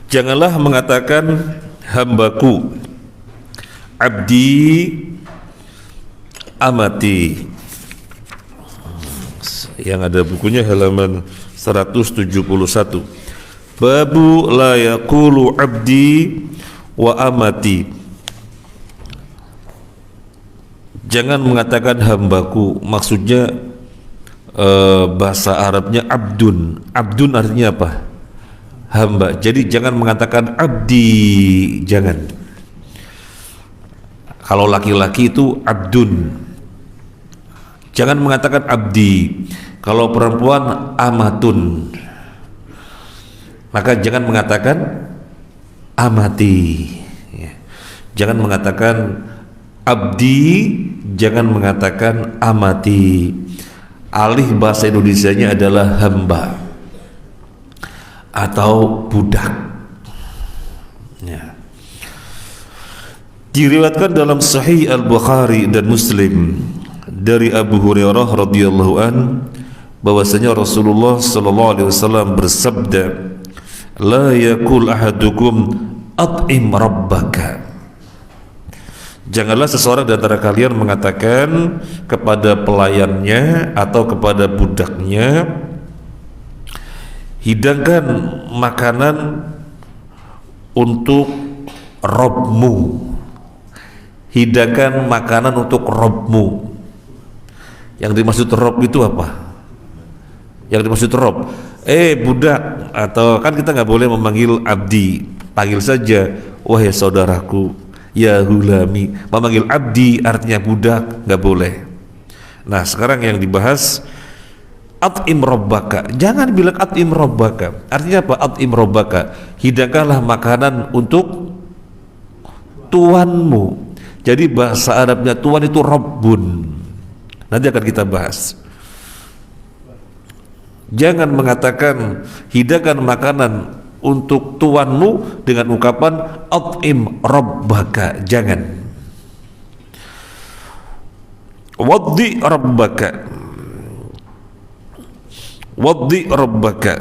Janganlah mengatakan hambaku, abdi, amati. Yang ada bukunya halaman 171. Babu la yaqulu abdi wa amati. Jangan mengatakan hambaku, maksudnya bahasa Arabnya abdun. Abdun artinya apa? Hamba. Jadi jangan mengatakan abdi, jangan. Kalau laki-laki itu abdun, jangan mengatakan abdi. Kalau perempuan amatun, maka jangan mengatakan amati. Jangan mengatakan abdi, jangan mengatakan amati. Alih bahasa Indonesianya adalah hamba atau budak. Ya. Diriwayatkan dalam Sahih Al-Bukhari dan Muslim dari Abu Hurairah radhiyallahu an bahwasanya Rasulullah sallallahu alaihi wasallam bersabda, la yakul ahadukum at'im rabbaka. Janganlah seseorang di antara kalian mengatakan kepada pelayannya atau kepada budaknya, hidangkan makanan untuk Robmu. Hidangkan makanan untuk Robmu. Yang dimaksud Rob itu apa? Yang dimaksud Rob, budak, atau kan kita nggak boleh memanggil abdi, panggil saja wahai saudaraku, ya hulami. Memanggil abdi artinya budak, nggak boleh. Nah sekarang yang dibahas at'im rabbaka. Jangan bilang at'im rabbaka. Artinya apa? At'im rabbaka, hidangkanlah makanan untuk tuanmu. Jadi bahasa Arabnya tuan itu rabbun. Nanti akan kita bahas. Jangan mengatakan hidangkan makanan untuk tuanmu dengan ungkapan at'im rabbaka. Jangan. Waddi rabbaka. Waddi rabbaka,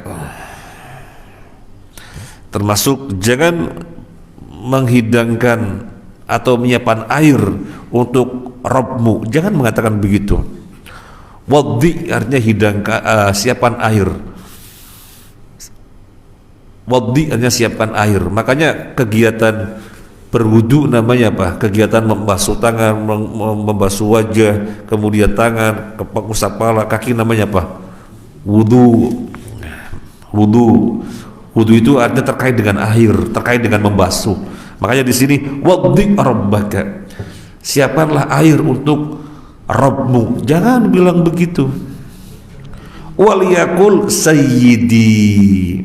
termasuk jangan menghidangkan atau menyiapkan air untuk Rabbmu. Jangan mengatakan begitu. Waddi artinya hidangkan, siapkan air. Waddi artinya siapkan air. Makanya kegiatan berwudu namanya apa? Kegiatan membasuh tangan, membasuh wajah, kemudian tangan, usap kepala, kaki, namanya apa? Wudu. Wudu itu artinya terkait dengan air, terkait dengan membasuh. Makanya di sini waddi rabbaka, siapkanlah air untuk Rabbmu. Jangan bilang begitu. Waliyakul sayyidi,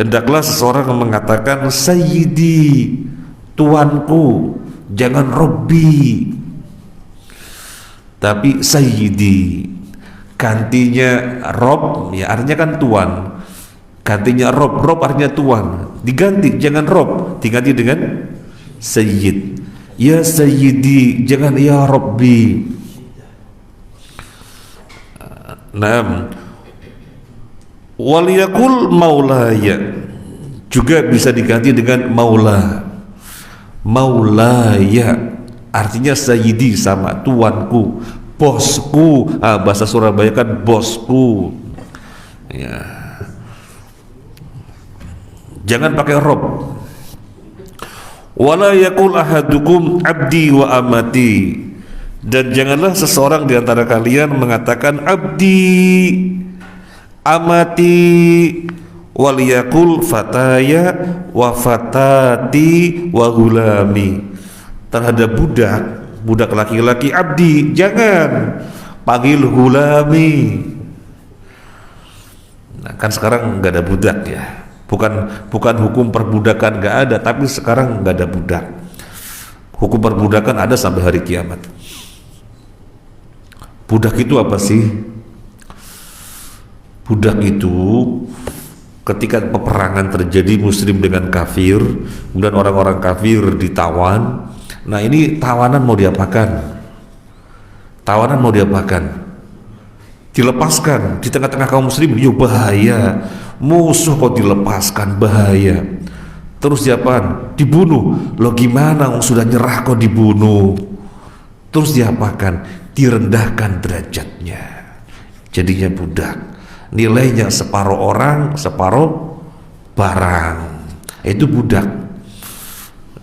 hendaklah seseorang mengatakan sayyidi, tuanku. Jangan Robbi, tapi sayyidi. Gantinya Rob, ya artinya kan tuan. Gantinya Rob, Rob artinya tuan. Diganti, jangan Rob, diganti dengan Sayyid. Ya Sayyidi, jangan ya Robbi. Naam. Waliyakul maulaya, juga bisa diganti dengan maula. Maulaya artinya Sayyidi sama tuanku, bosku. Bahasa Surabaya kan bosku. Ya. Jangan pakai rob. Wala yakul ahadukum abdi wa amati, dan janganlah seseorang di antara kalian mengatakan abdi, amati, waliyakul fataya wa fatati wa gulami. Terhadap budak laki-laki abdi, jangan panggil gulami. Nah, kan sekarang nggak ada budak ya. Bukan hukum perbudakan nggak ada, tapi sekarang nggak ada budak. Hukum perbudakan ada sampai hari kiamat. Budak itu apa sih? Budak itu ketika peperangan terjadi muslim dengan kafir, kemudian orang-orang kafir ditawan. Nah ini tawanan mau diapakan? Tawanan mau diapakan? Dilepaskan di tengah-tengah kaum muslim, yo bahaya. Musuh kok dilepaskan, bahaya. Terus diapakan? Dibunuh. Loh gimana, sudah nyerah kok dibunuh? Terus diapakan? Direndahkan derajatnya, jadinya budak. Nilainya separuh orang, separuh barang. Itu budak.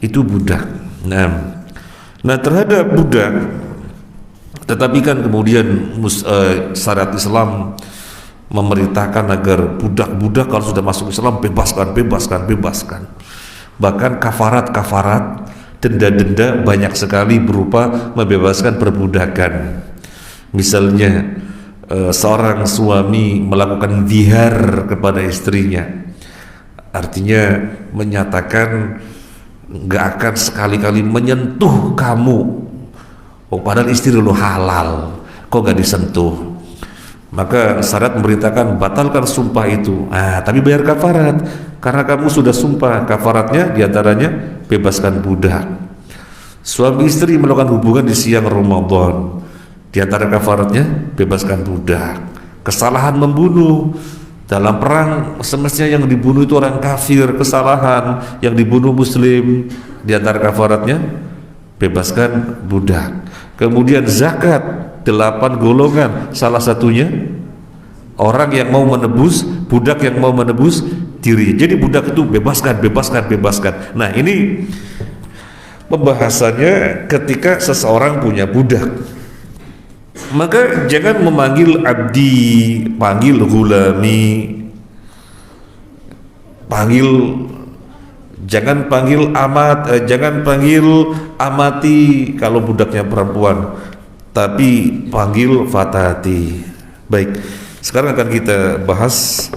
Itu budak. Nah terhadap budak, tetapi kan kemudian syariat Islam memerintahkan agar budak-budak kalau sudah masuk Islam bebaskan. Bahkan kafarat, denda-denda banyak sekali berupa membebaskan perbudakan. Misalnya seorang suami melakukan zihar kepada istrinya, artinya menyatakan nggak akan sekali-kali menyentuh kamu. Padahal istri lo halal, kok nggak disentuh? Maka syariat memberitakan batalkan sumpah itu. Tapi bayar kafarat, karena kamu sudah sumpah. Kafaratnya diantaranya bebaskan budak. Suami istri melakukan hubungan di siang Ramadan, diantara kafaratnya bebaskan budak. Kesalahan membunuh dalam perang, semestinya yang dibunuh itu orang kafir. Kesalahan yang dibunuh muslim, diantara kafaratnya bebaskan budak. Kemudian zakat 8 golongan, salah satunya orang yang mau menebus, budak yang mau menebus diri. Jadi budak itu bebaskan. Nah ini pembahasannya ketika seseorang punya budak. Maka jangan memanggil abdi, panggil gulami, jangan panggil jangan panggil amati kalau budaknya perempuan, tapi panggil fatati. Baik, sekarang akan kita bahas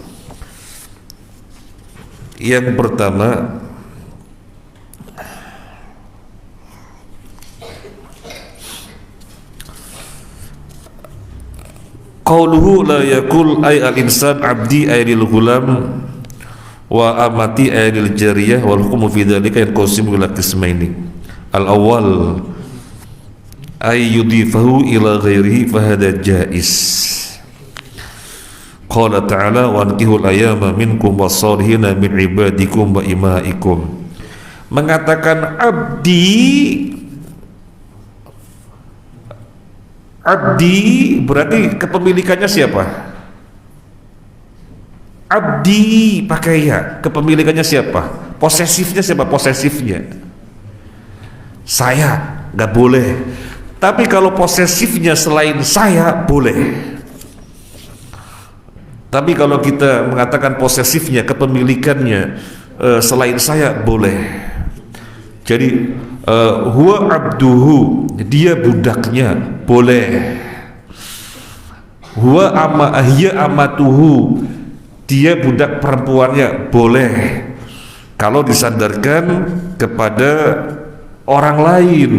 yang pertama, qauluhu la yakul ay al-insan abdi ay lil ghulam wa amati ay lil jariyah wal hukmu fi dzalika yanqasimu ila qismaini. Al-awwal ay yudifahu ila ghairihi fa hadha jaiz. Qala ta'ala wa ankihul ayama minkum was-salihina min ibadikum wa imaikum. Mengatakan abdi berarti kepemilikannya siapa? Abdi pakai ya, kepemilikannya siapa? Posesifnya siapa? Posesifnya saya, nggak boleh. Tapi kalau posesifnya selain saya boleh. Tapi kalau kita mengatakan posesifnya, kepemilikannya selain saya boleh. Jadi huwa abduhu, dia budaknya, boleh. Huwa hiya amatuhu, dia budak perempuannya, boleh. Kalau disandarkan kepada orang lain.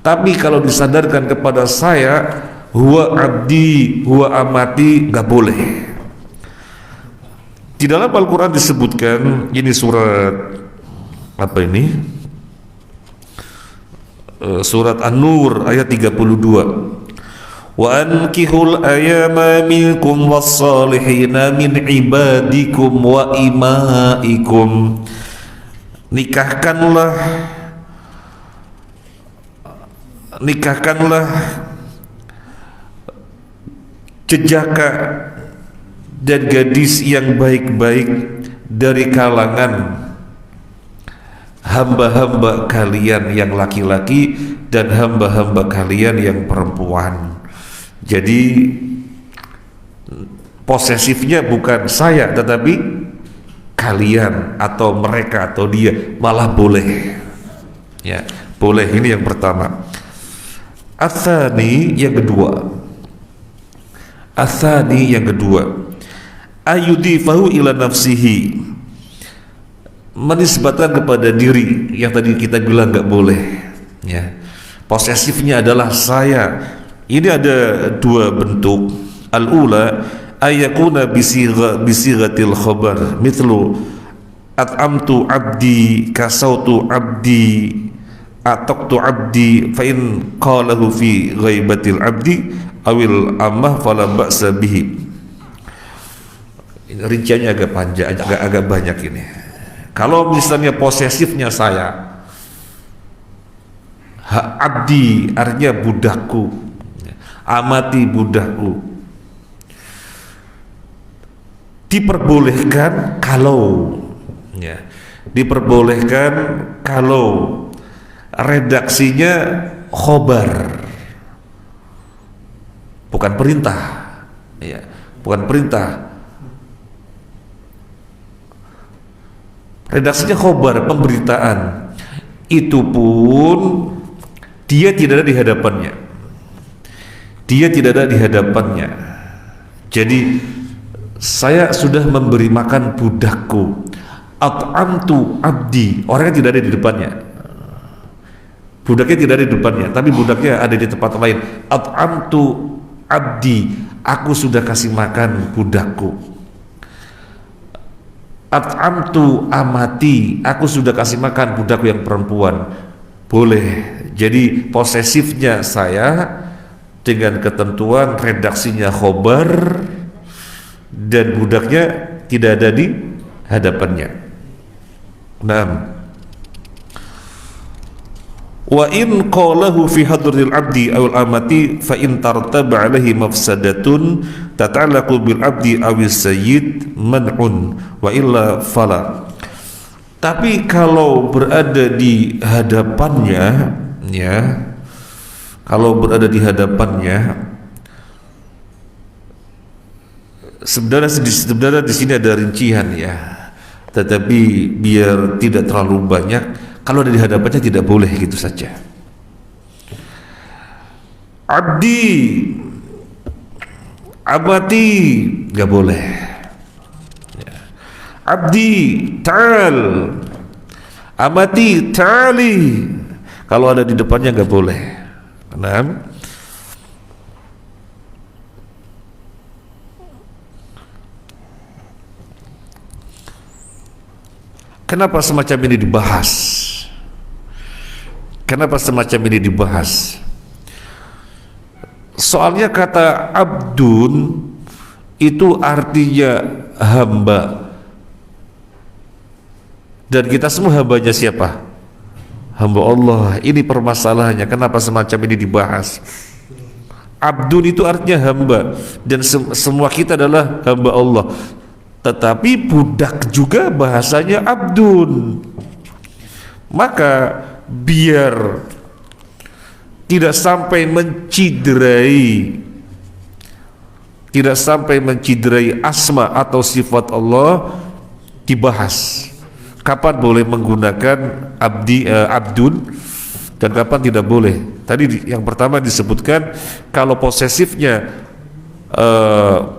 Tapi kalau disandarkan kepada saya, huwa abdi, huwa amati, nggak boleh. Di dalam Al-Quran disebutkan, ini surat apa ini? Surat An-Nur ayat 32. Wa ankihul ayama minkum was-salihina min ibadikum wa imaikum. Nikahkanlah jejaka dan gadis yang baik-baik dari kalangan hamba-hamba kalian yang laki-laki dan hamba-hamba kalian yang perempuan. Jadi posesifnya bukan saya tetapi kalian atau mereka atau dia, malah boleh. Ya, boleh. Ini yang pertama. Atsani yang kedua. Ayudifahu ila nafsihi, menisbatkan kepada diri, yang tadi kita bilang nggak boleh. Ya, posesifnya adalah saya. Ini ada dua bentuk. Al-ula ayakuna bisighatil khabar, mithlu at'amtu abdi, kasautu abdi, ataqtu abdi, fa in qalahu fi ghaibatil abdi awil ammah fala ba'sa bihi. Rinciannya agak panjang, agak banyak ini. Kalau misalnya posesifnya saya, abdi artinya budakku, amati budakku, diperbolehkan kalau diperbolehkan kalau redaksinya khobar, bukan perintah, bukan perintah. Redaksinya khobar, pemberitaan. Itu pun dia tidak ada di hadapannya. Dia tidak ada di hadapannya. Jadi saya sudah memberi makan budakku. At'amtu abdi, orangnya tidak ada di depannya. Budaknya tidak ada di depannya, tapi budaknya ada di tempat lain. At'amtu abdi, aku sudah kasih makan budakku. At'amtu amati, aku sudah kasih makan budakku yang perempuan. Boleh. Jadi posesifnya saya dengan ketentuan redaksinya khobar dan budaknya tidak ada di hadapannya. Nah, wa in qalahu fi hadratil abdi aw al amati fa in tartaba alaihi mafsadatun tata'allaqu bil abdi aw sayyid man'un wa illa fala. Tapi kalau berada di hadapannya, kalau berada di hadapannya, sebenarnya di sini ada rincian ya, tetapi biar tidak terlalu banyak. Kalau ada di hadapannya tidak boleh gitu saja. Abdi, amati, nggak boleh. Abdi, ta'al, amati, ta'ali. Kalau ada di depannya nggak boleh. Kenapa semacam ini dibahas? Kenapa semacam ini dibahas? Soalnya kata abdun itu artinya hamba, dan kita semua hambanya siapa? Hamba Allah. Ini permasalahannya, kenapa semacam ini dibahas. Abdun itu artinya hamba, dan semua kita adalah hamba Allah. Tetapi budak juga bahasanya abdun. Maka biar tidak sampai menciderai asma atau sifat Allah, dibahas kapan boleh menggunakan abdun dan kapan tidak boleh. Tadi yang pertama disebutkan kalau posesifnya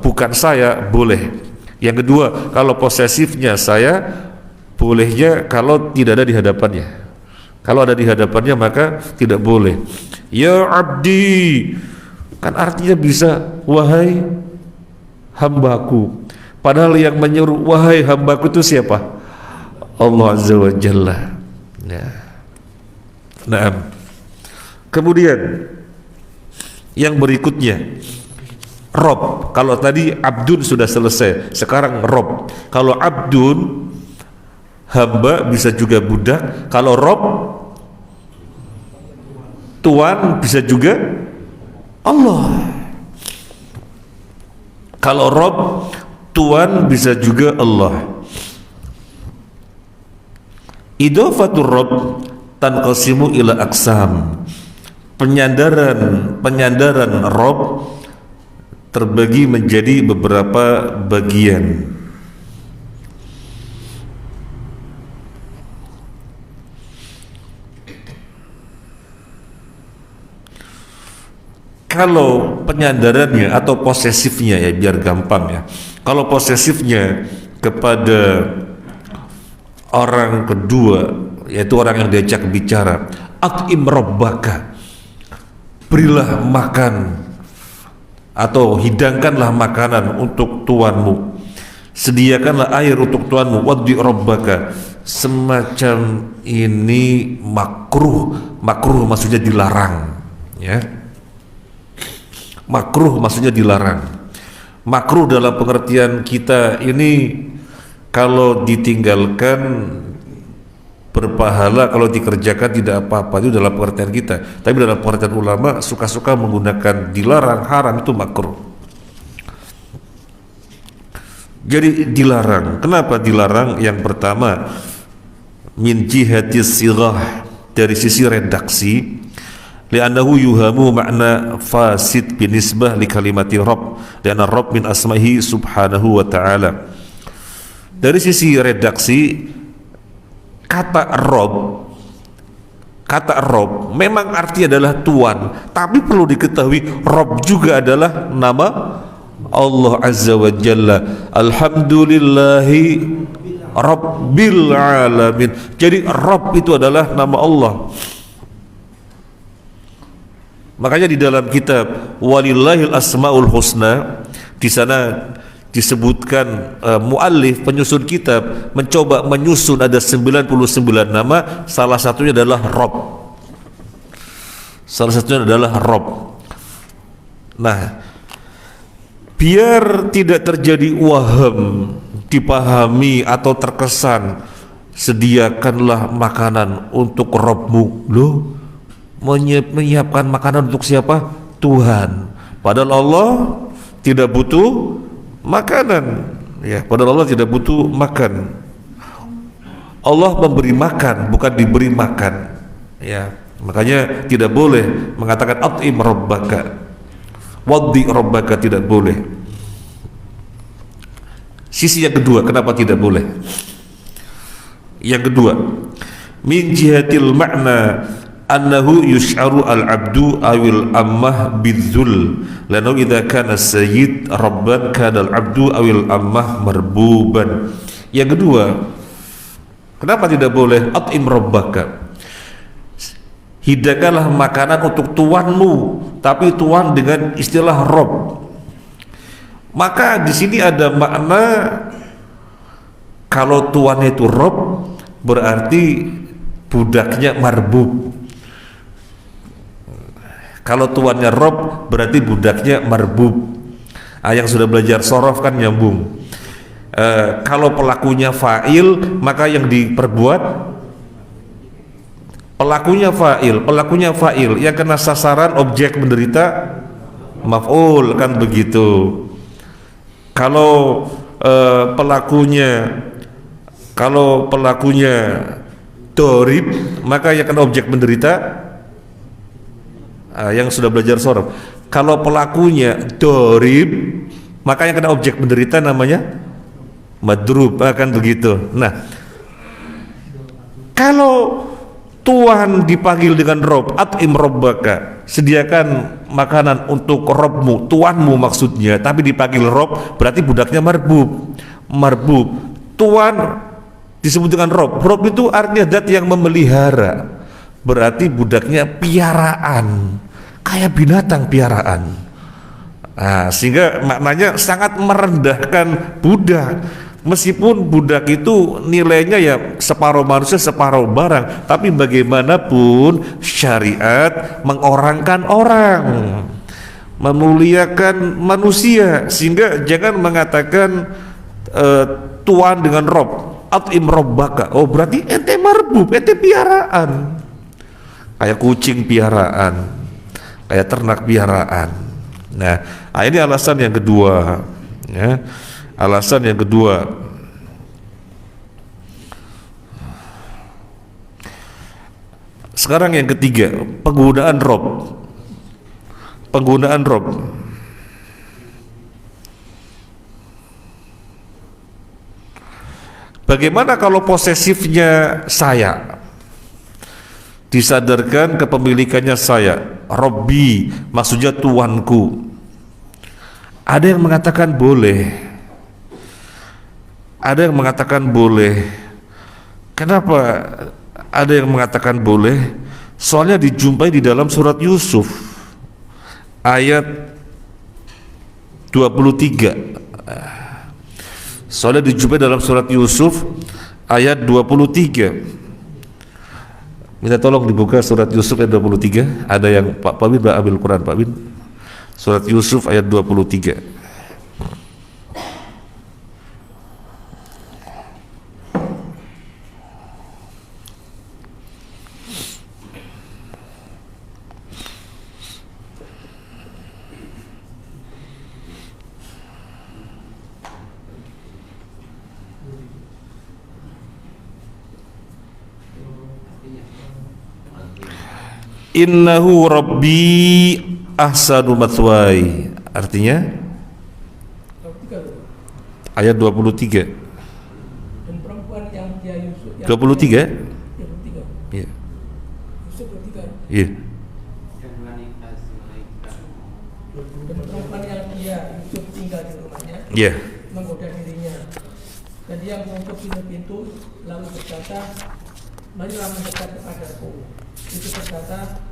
bukan saya, boleh. Yang kedua, kalau posesifnya saya, bolehnya kalau tidak ada di hadapannya. Kalau ada di hadapannya maka tidak boleh. Ya abdi, kan artinya bisa wahai hambaku. Padahal yang menyuruh wahai hambaku itu siapa? Allah Azza wa Jalla. Nah, kemudian yang berikutnya, Rob. Kalau tadi abdun sudah selesai, sekarang Rob. Kalau abdun hamba, bisa juga budak. Kalau Rob, tuan, bisa juga Allah. Kalau Rob, tuan, bisa juga Allah. Idhafatur Rob tanqasimu ila aqsam. Penyandaran Rob terbagi menjadi beberapa bagian. Kalau penyandarannya atau posesifnya, ya biar gampang ya. Kalau posesifnya kepada orang kedua, yaitu orang yang diajak bicara, at'im rabbaka, berilah makan atau hidangkanlah makanan untuk tuanmu, sediakanlah air untuk tuanmu, waddi rabbaka. Semacam ini makruh maksudnya dilarang, ya. Makruh maksudnya dilarang. Makruh dalam pengertian kita ini kalau ditinggalkan berpahala, kalau dikerjakan tidak apa-apa. Itu dalam pengertian kita. Tapi dalam pengertian ulama, suka-suka menggunakan dilarang, haram itu makruh. Jadi dilarang. Kenapa dilarang? Yang pertama, min jihatis sirah, dari sisi redaksi, li'annahu yuhamu makna fasid binisbah li kalimati Rabb, li'anna Rabb min asma'ihi subhanahu wa ta'ala. Dari sisi redaksi, kata Rob memang artinya adalah Tuhan, tapi perlu diketahui Rob juga adalah nama Allah Azza wa Jalla. Alhamdulillahi Rabbil Alamin. Jadi Rob itu adalah nama Allah. Makanya di dalam kitab Walillahil Asmaul Husna, di sana disebutkan muallif penyusun kitab mencoba menyusun ada 99 nama, salah satunya adalah Rob. Salah satunya adalah Rob. Nah, biar tidak terjadi waham, dipahami atau terkesan sediakanlah makanan untuk Robmu. Loh, menyiapkan makanan untuk siapa? Tuhan. Padahal Allah tidak butuh makanan, ya. Padahal Allah tidak butuh makan. Allah memberi makan, bukan diberi makan, ya. Makanya tidak boleh mengatakan at'im rabbaka, waddi rabbaka, tidak boleh. Sisi yang kedua, kenapa tidak boleh? Yang kedua, min jihatil makna annahu yush'aru al-'abdu awil ammah bidzul, lanahu idza kana sayyid rabban kana al-'abdu awil ammah marbuban. Yang kedua, kenapa tidak boleh at'im rabbaka, hidangkanlah makanan untuk tuanmu, tapi tuan dengan istilah Rob. Maka di sini ada makna, kalau tuannya itu Rob berarti budaknya marbub. Kalau tuannya Rob berarti budaknya marbub. Yang sudah belajar sorof kan nyambung. Kalau pelakunya fa'il, maka yang diperbuat pelakunya fa'il, yang kena sasaran objek menderita maf'ul, kan begitu. Kalau pelakunya dorib, maka yang kena objek menderita yang sudah belajar sorof. Kalau pelakunya dorib, maka yang kena objek menderita namanya madrub, kan begitu. Nah, kalau tuan dipanggil dengan Rob, at'im rabbaka, sediakan makanan untuk Robmu, tuanmu maksudnya, tapi dipanggil Rob berarti budaknya marbub. Tuan disebut dengan Rob. Rob itu artinya zat yang memelihara, berarti budaknya piaraan, kayak binatang piaraan. Sehingga maknanya sangat merendahkan budak. Meskipun budak itu nilainya ya separuh manusia separuh barang, tapi bagaimanapun syariat mengorangkan orang, memuliakan manusia, sehingga jangan mengatakan tuan dengan Rob, at'im rabbaka, oh berarti ente marbub, ente piaraan, kayak kucing piaraan, kayak ternak piaraan. Nah, ini alasan yang kedua, ya. Alasan yang kedua, sekarang yang ketiga, penggunaan Rob. Bagaimana kalau posesifnya saya? Disadarkan kepemilikannya saya, Robbi, maksudnya tuanku. Ada yang mengatakan boleh, ada yang mengatakan boleh. Kenapa ada yang mengatakan boleh? Soalnya dijumpai di dalam surat Yusuf ayat 23. Soalnya dijumpai dalam surat Yusuf ayat 23. Minta tolong dibuka surat Yusuf ayat 23. Ada yang Pak Bin ambil Quran, Pak Bin. Surat Yusuf ayat 23. innahu rabbi ahsanu mathwaya. Artinya ayat 23. Dan perempuan yang dia Yusuf 23? Iya. Yusuf 23. Iya. Dan perempuan yang dia Yusuf tinggal di rumahnya Iya. menggoda dirinya. Dan dia mengutuk pintu lalu berkata, marilah mendekat kepadaku. Yusuf berkata,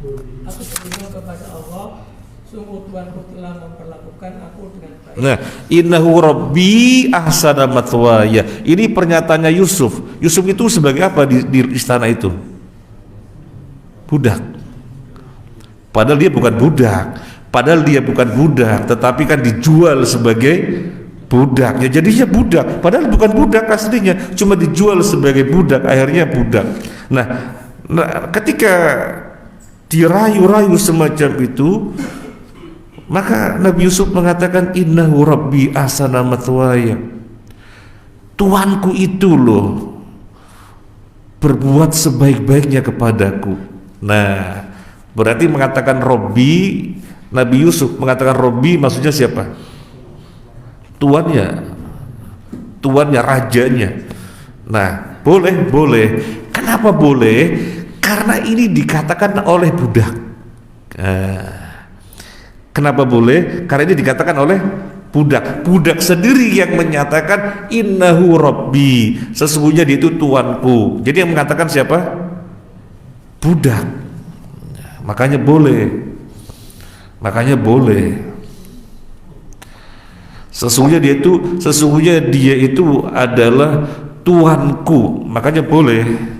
aku berlindung kepada Allah, sungguh Tuhanku telah memperlakukan aku dengan baik. Nah, innahu rabbi ahsana mathwaya. Ini pernyataannya Yusuf. Yusuf itu sebagai apa di istana itu? Budak. Padahal dia bukan budak. Tetapi kan dijual sebagai budak. Ya jadinya budak. Padahal bukan budak aslinya, cuma dijual sebagai budak. Akhirnya budak. Nah, ketika dirayu-rayu semacam itu, maka Nabi Yusuf mengatakan innahu rabbi ahsana mathwaya. Tuanku itu loh berbuat sebaik-baiknya kepadaku. Nah, berarti mengatakan Robbi, Nabi Yusuf mengatakan Robbi maksudnya siapa? Tuannya, rajanya. Nah, boleh. Kenapa boleh? Karena ini dikatakan oleh budak. Kenapa boleh? Karena ini dikatakan oleh budak sendiri yang menyatakan innahu rabbi, sesungguhnya dia itu tuanku. Jadi yang mengatakan siapa? Budak. Makanya boleh. Sesungguhnya dia itu adalah tuanku, makanya boleh.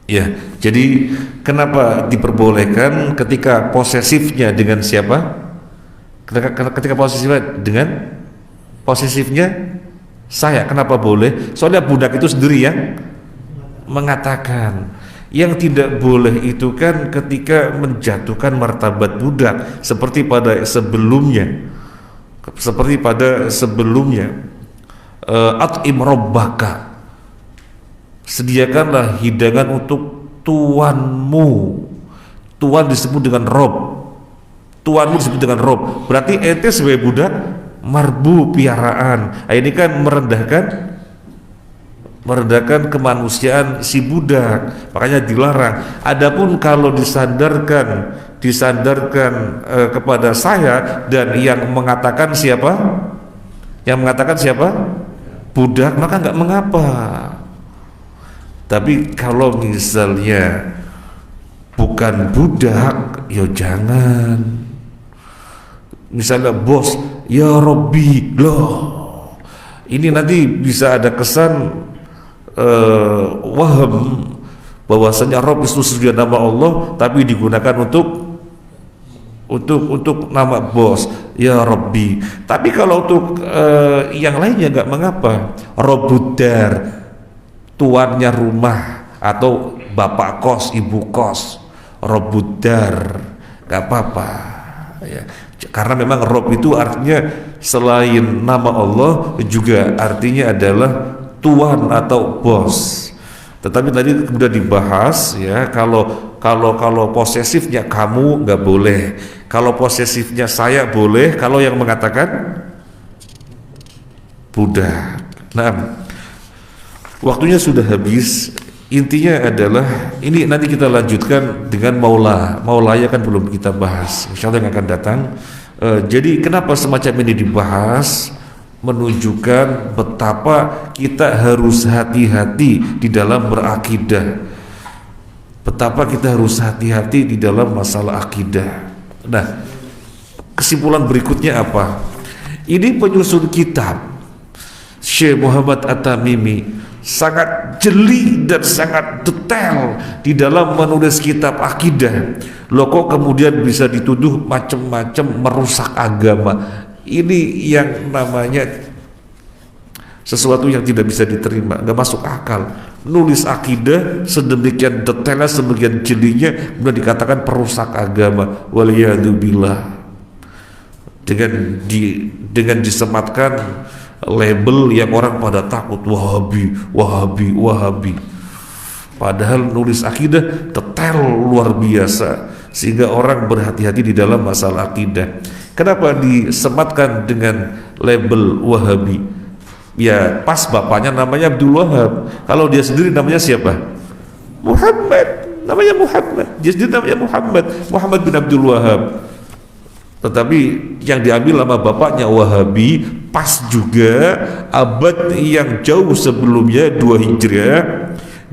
Ya, jadi kenapa diperbolehkan ketika posesifnya dengan siapa? Ketika posesifnya saya, kenapa boleh? Soalnya budak itu sendiri yang mengatakan. Yang tidak boleh itu kan ketika menjatuhkan martabat budak seperti pada sebelumnya. At'im rabbaka, sediakanlah hidangan untuk tuanmu. Tuan disebut dengan Rob. Tuanmu disebut dengan Rob. Berarti ente sebagai budak marbu, piaraan. Nah, ini kan merendahkan kemanusiaan si budak. Makanya dilarang. Adapun kalau disandarkan kepada saya dan yang mengatakan siapa? Budak, maka nggak mengapa. Tapi kalau misalnya bukan budak, ya jangan. Misalnya bos, ya Robbi, loh, ini nanti bisa ada kesan waham bahwasanya Rob itu sudah nama Allah, tapi digunakan untuk nama bos, ya Robbi. Tapi kalau untuk yang lainnya nggak mengapa. Robudar, tuannya rumah atau bapak kos, ibu kos, Robudar, gak apa-apa ya. Karena memang Rob itu artinya selain nama Allah juga artinya adalah tuan atau bos. Tetapi tadi sudah dibahas ya, kalau posesifnya kamu nggak boleh, kalau posesifnya saya boleh, kalau yang mengatakan budak. Nah, waktunya sudah habis. Intinya adalah ini nanti kita lanjutkan dengan maulaya kan belum kita bahas, insyaallah yang akan datang. Jadi kenapa semacam ini dibahas? Menunjukkan betapa kita harus hati-hati di dalam berakidah, betapa kita harus hati-hati di dalam masalah akidah. Nah, kesimpulan berikutnya apa? Ini penyusun kitab Syekh Muhammad At-Tamimi sangat jeli dan sangat detail di dalam menulis kitab akidah. Loh kok kemudian bisa dituduh macam-macam merusak agama? Ini yang namanya sesuatu yang tidak bisa diterima, nggak masuk akal. Nulis akidah sedemikian detailnya, sedemikian jelinya, kemudian dikatakan perusak agama. Waliyadzubillah. Dengan disematkan label yang orang pada takut, Wahabi, Wahabi, Wahabi. Padahal nulis akidah detail luar biasa, sehingga orang berhati-hati di dalam masalah akidah. Kenapa disematkan dengan label Wahabi? Ya pas bapaknya namanya Abdul Wahab, kalau dia sendiri namanya siapa? Muhammad, namanya Muhammad. Dia sendiri namanya Muhammad bin Abdul Wahab. Tetapi yang diambil nama bapaknya Wahabi, pas juga abad yang jauh sebelumnya 2 Hijriah,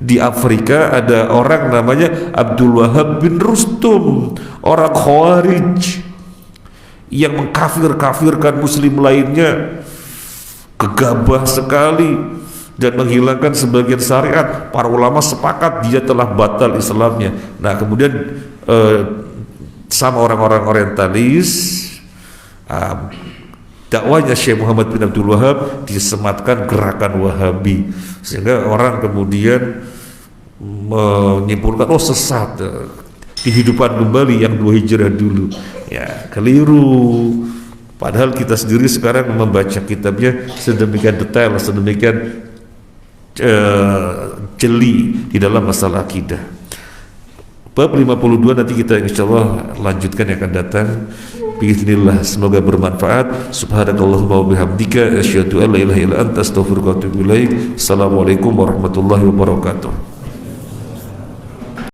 di Afrika ada orang namanya Abdul Wahab bin Rustum, orang Khawarij yang mengkafir-kafirkan muslim lainnya, gegabah sekali dan menghilangkan sebagian syariat. Para ulama sepakat dia telah batal Islamnya. Nah kemudian sama orang-orang orientalis, dakwanya Syekh Muhammad bin Abdul Wahab disematkan gerakan Wahabi, sehingga orang kemudian menyimpulkan oh sesat, kehidupan kembali yang 2 Hijrah dulu. Ya keliru. Padahal kita sendiri sekarang membaca kitabnya sedemikian detail, sedemikian jeli di dalam masalah akidah. Bab 52 nanti kita insyaallah lanjutkan yang akan datang. Bismillah, semoga bermanfaat. Subhanakallahumma wa bihamdika asyhadu an la ilaha illa anta astaghfiruka wa atubu ilaik. Assalamualaikum warahmatullahi wabarakatuh.